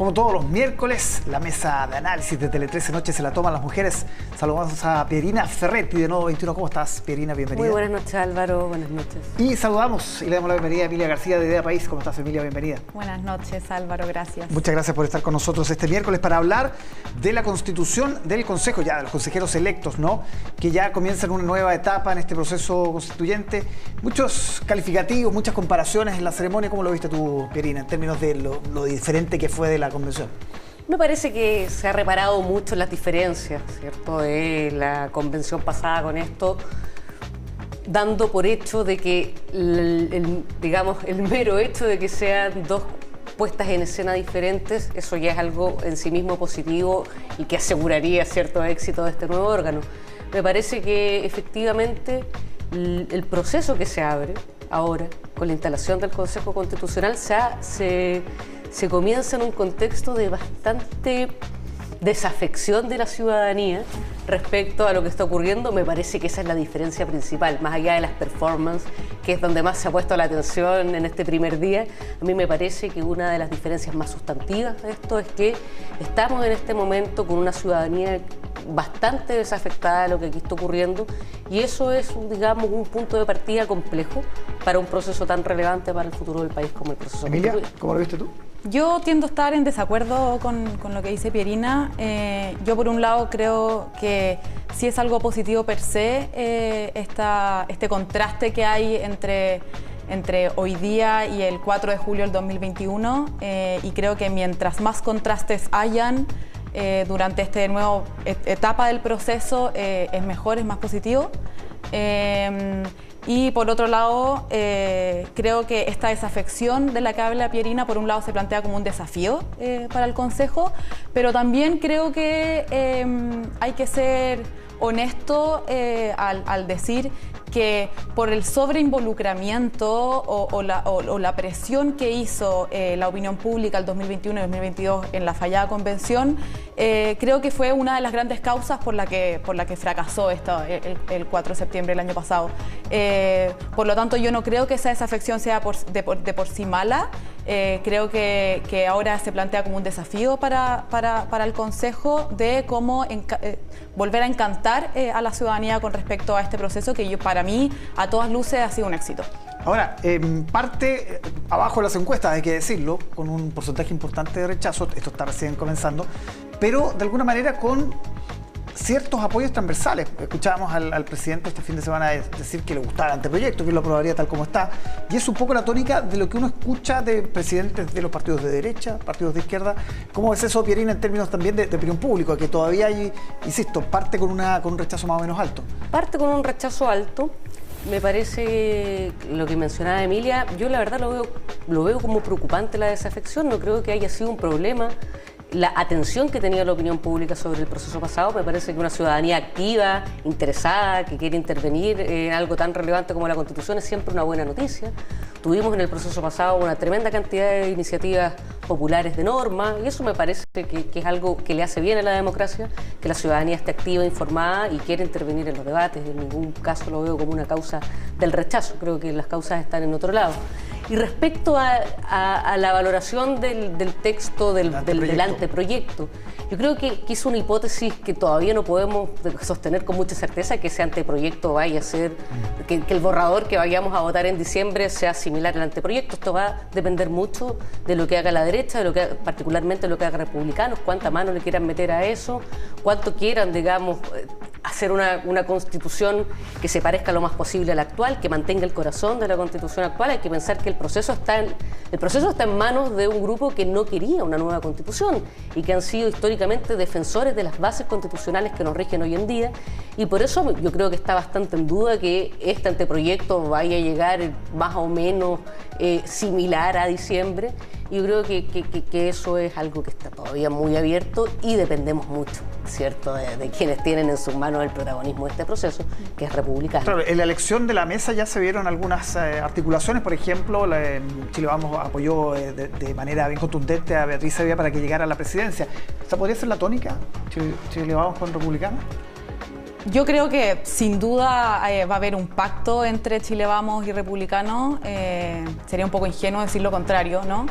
Como todos los miércoles, la mesa de análisis de Tele 13 Noche se la toman las mujeres. Saludamos a Pierina Ferretti de Nodo 21. ¿Cómo estás, Pierina? Bienvenida. Muy buenas noches, Álvaro. Buenas noches. Y saludamos y le damos la bienvenida a Emilia García de Idea País. ¿Cómo estás, Emilia? Bienvenida. Buenas noches, Álvaro. Gracias. Muchas gracias por estar con nosotros este miércoles para hablar de la constitución del Consejo, ya de los consejeros electos, ¿no? Que ya comienzan una nueva etapa en este proceso constituyente. Muchos calificativos, muchas comparaciones en la ceremonia. ¿Cómo lo viste tú, Pierina, en términos de lo diferente que fue de la convención? Me parece que se ha reparado mucho en las diferencias, ¿cierto?, de la convención pasada con esto, dando por hecho de que, el mero hecho de que sean dos puestas en escena diferentes, eso ya es algo en sí mismo positivo y que aseguraría cierto éxito de este nuevo órgano. Me parece que efectivamente el proceso que se abre ahora con la instalación del Consejo Constitucional se comienza en un contexto de bastante desafección de la ciudadanía respecto a lo que está ocurriendo. Me parece que esa es la diferencia principal, más allá de las performances, que es donde más se ha puesto la atención en este primer día. A mí me parece que una de las diferencias más sustantivas de esto es que estamos en este momento con una ciudadanía bastante desafectada de lo que aquí está ocurriendo, y eso es, digamos, un punto de partida complejo para un proceso tan relevante para el futuro del país como el proceso. Emilia, ¿cómo lo viste tú? Yo tiendo a estar en desacuerdo con lo que dice Pierina. Yo, por un lado, creo que sí es algo positivo per se este contraste que hay entre hoy día y el 4 de julio del 2021, y creo que mientras más contrastes hayan durante esta nueva etapa del proceso, es mejor, es más positivo. Y por otro lado, creo que esta desafección de la que habla Pierina, por un lado se plantea como un desafío para el Consejo, pero también creo que hay que ser honesto al decir que por el sobreinvolucramiento o la presión que hizo la opinión pública el 2021 y 2022 en la fallada convención, creo que fue una de las grandes causas por la que fracasó el 4 de septiembre del año pasado. Por lo tanto, yo no creo que esa desafección sea de por sí mala. Creo que ahora se plantea como un desafío para el Consejo de cómo volver a encantar a la ciudadanía con respecto a este proceso que para mí, a todas luces, ha sido un éxito. Ahora, parte abajo de las encuestas, hay que decirlo, con un porcentaje importante de rechazo, esto está recién comenzando, pero de alguna manera con ciertos apoyos transversales. Escuchábamos al presidente este fin de semana decir que le gustaba el anteproyecto, que lo aprobaría tal como está, y es un poco la tónica de lo que uno escucha de presidentes de los partidos de derecha, partidos de izquierda. ¿Cómo es eso, Pierina, en términos también de opinión pública, que todavía hay, insisto, parte con un rechazo más o menos alto? Parte con un rechazo alto. Me parece lo que mencionaba Emilia. Yo la verdad lo veo como preocupante la desafección. No creo que haya sido un problema la atención que tenía la opinión pública sobre el proceso pasado. Me parece que una ciudadanía activa, interesada, que quiere intervenir en algo tan relevante como la Constitución es siempre una buena noticia. Tuvimos en el proceso pasado una tremenda cantidad de iniciativas populares de norma, y eso me parece que es algo que le hace bien a la democracia, que la ciudadanía esté activa, informada y quiere intervenir en los debates. En ningún caso lo veo como una causa del rechazo. Creo que las causas están en otro lado. Y respecto a la valoración del texto del anteproyecto, yo creo que es una hipótesis que todavía no podemos sostener con mucha certeza, que ese anteproyecto vaya a ser, que el borrador que vayamos a votar en diciembre sea similar al anteproyecto. Esto va a depender mucho de lo que haga la derecha, particularmente lo que haga Republicanos, cuánta mano le quieran meter a eso, cuánto quieran, digamos, hacer una constitución que se parezca lo más posible a la actual, que mantenga el corazón de la constitución actual. Hay que pensar que el proceso está en manos de un grupo que no quería una nueva constitución y que han sido históricamente defensores de las bases constitucionales que nos rigen hoy en día, y por eso yo creo que está bastante en duda que este anteproyecto vaya a llegar más o menos similar a diciembre. Yo creo que eso es algo que está todavía muy abierto y dependemos mucho, ¿cierto?, de quienes tienen en sus manos el protagonismo de este proceso, que es republicano. Claro, en la elección de la mesa ya se vieron algunas articulaciones. Por ejemplo, Chile Vamos apoyó de manera bien contundente a Beatriz Sevilla para que llegara a la presidencia. ¿Esta podría ser la tónica? ¿Chile Vamos con republicanos? Yo creo que sin duda va a haber un pacto entre Chile Vamos y Republicanos. Sería un poco ingenuo decir lo contrario, ¿no?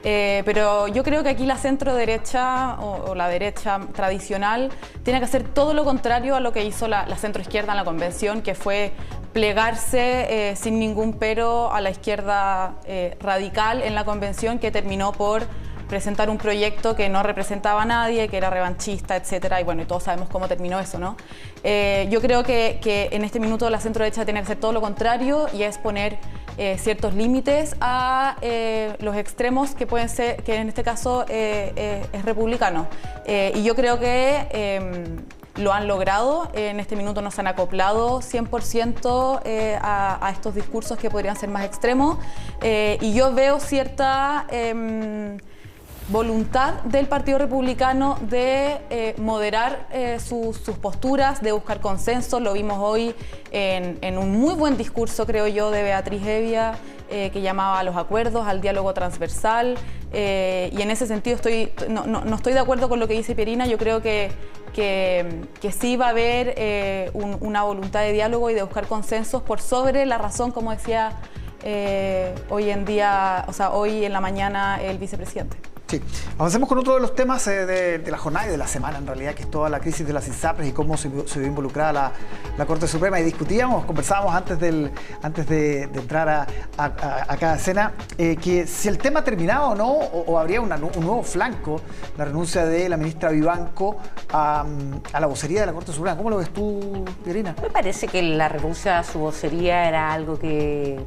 Pero yo creo que aquí la centro derecha o la derecha tradicional tiene que hacer todo lo contrario a lo que hizo la centro izquierda en la convención, que fue plegarse sin ningún pero a la izquierda radical en la convención, que terminó por presentar un proyecto que no representaba a nadie, que era revanchista, etcétera, y bueno, y todos sabemos cómo terminó eso, ¿no? Yo creo que en este minuto la centro derecha tiene que hacer todo lo contrario, y es poner ciertos límites a los extremos, que pueden ser, que en este caso es republicano. Y yo creo que lo han logrado. En este minuto no se han acoplado 100% a estos discursos que podrían ser más extremos, y yo veo cierta voluntad del Partido Republicano de moderar sus posturas, de buscar consenso. Lo vimos hoy en un muy buen discurso, creo yo, de Beatriz Hevia, que llamaba a los acuerdos, al diálogo transversal, y en ese sentido no estoy de acuerdo con lo que dice Pierina. Yo creo que sí va a haber una voluntad de diálogo y de buscar consensos por sobre la razón, como decía hoy en la mañana el vicepresidente. Sí, avancemos con otro de los temas de la jornada y de la semana, en realidad, que es toda la crisis de las ISAPRES y cómo se vio involucrada la Corte Suprema. Y conversábamos antes de entrar a cada escena, que si el tema terminaba o no, o habría un nuevo flanco, la renuncia de la ministra Vivanco a la vocería de la Corte Suprema. ¿Cómo lo ves tú, Pierina? Me parece que la renuncia a su vocería era algo que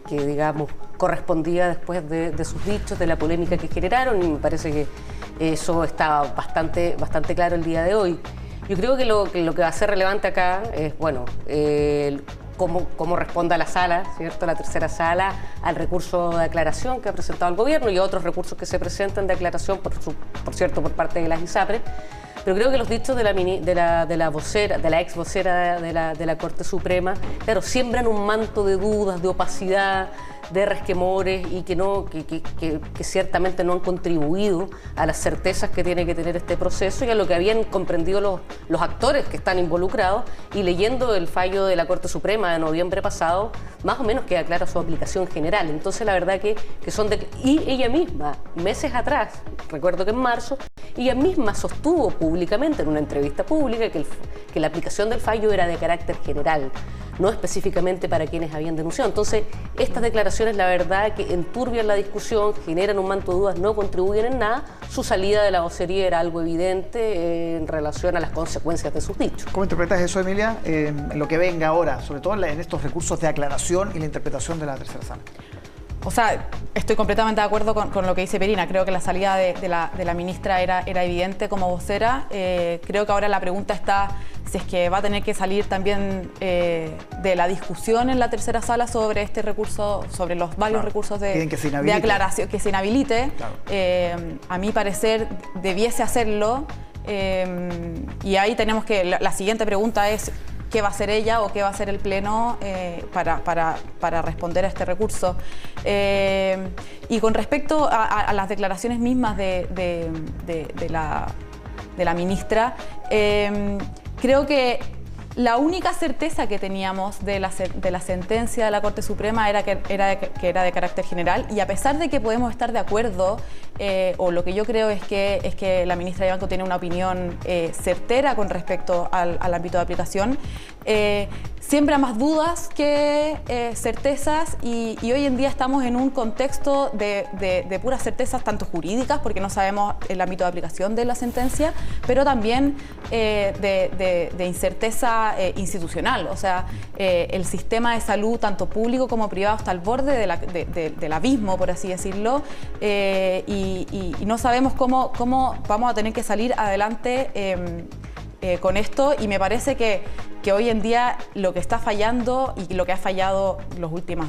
digamos, correspondía después de sus dichos, de la polémica que generaron, y me parece que eso está bastante claro el día de hoy. Yo creo que lo que va a ser relevante acá es, bueno, cómo responda la sala, ¿cierto?, la tercera sala, al recurso de aclaración que ha presentado el gobierno y otros recursos que se presentan de aclaración, por cierto, por parte de las ISAPRES. Pero creo que los dichos de la vocera, de la ex vocera de la Corte Suprema, claro, siembran un manto de dudas, de opacidad, de resquemores, y que ciertamente no han contribuido a las certezas que tiene que tener este proceso y a lo que habían comprendido los actores que están involucrados. Y leyendo el fallo de la Corte Suprema de noviembre pasado, más o menos queda clara su aplicación general. Entonces, la verdad que son y ella misma, meses atrás, recuerdo que en marzo, ella misma sostuvo públicamente en una entrevista pública que la aplicación del fallo era de carácter general, no específicamente para quienes habían denunciado. Entonces, estas declaraciones, la verdad, que enturbian la discusión, generan un manto de dudas, no contribuyen en nada. Su salida de la vocería era algo evidente en relación a las consecuencias de sus dichos. ¿Cómo interpretas eso, Emilia, en lo que venga ahora, sobre todo en estos recursos de aclaración y la interpretación de la tercera sala? O sea, estoy completamente de acuerdo con lo que dice Pierina. Creo que la salida de la ministra era evidente como vocera. Creo que ahora la pregunta está si es que va a tener que salir también de la discusión en la tercera sala sobre este recurso, sobre los varios recursos de aclaración, que se inhabilite. Claro. A mi parecer debiese hacerlo. Y ahí tenemos que, la siguiente pregunta es: ¿qué va a hacer ella o qué va a hacer el Pleno para responder a este recurso? Y con respecto a las declaraciones mismas de la ministra, creo que la única certeza que teníamos de la sentencia de la Corte Suprema era que era de carácter general, y a pesar de que podemos estar de acuerdo, o lo que yo creo es que la ministra Vivanco tiene una opinión certera con respecto al ámbito de aplicación, siembra más dudas que certezas, y hoy en día estamos en un contexto de puras certezas, tanto jurídicas, porque no sabemos el ámbito de aplicación de la sentencia, pero también de incerteza institucional. O sea, el sistema de salud, tanto público como privado, está al borde del abismo, por así decirlo, y no sabemos cómo vamos a tener que salir adelante con esto, y me parece que hoy en día lo que está fallando, y lo que ha fallado los últimos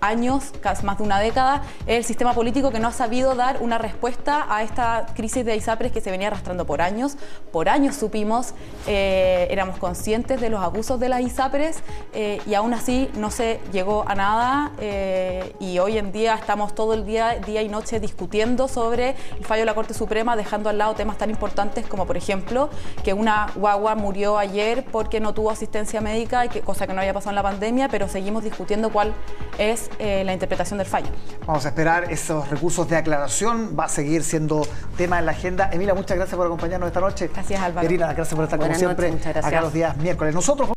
años, casi más de una década, es el sistema político, que no ha sabido dar una respuesta a esta crisis de ISAPRES que se venía arrastrando por años. Por años supimos, éramos conscientes de los abusos de las ISAPRES, y aún así no se llegó a nada, y hoy en día estamos todo el día y noche discutiendo sobre el fallo de la Corte Suprema, dejando al lado temas tan importantes como, por ejemplo, que una guagua murió ayer porque no tuvo asistencia médica, cosa que no había pasado en la pandemia, pero seguimos discutiendo cuál es la interpretación del fallo. Vamos a esperar esos recursos de aclaración, va a seguir siendo tema en la agenda. Emilia, muchas gracias por acompañarnos esta noche. Gracias, Álvaro. Pierina, gracias por estar como siempre Buenas noches, muchas gracias. acá los días miércoles. Nosotros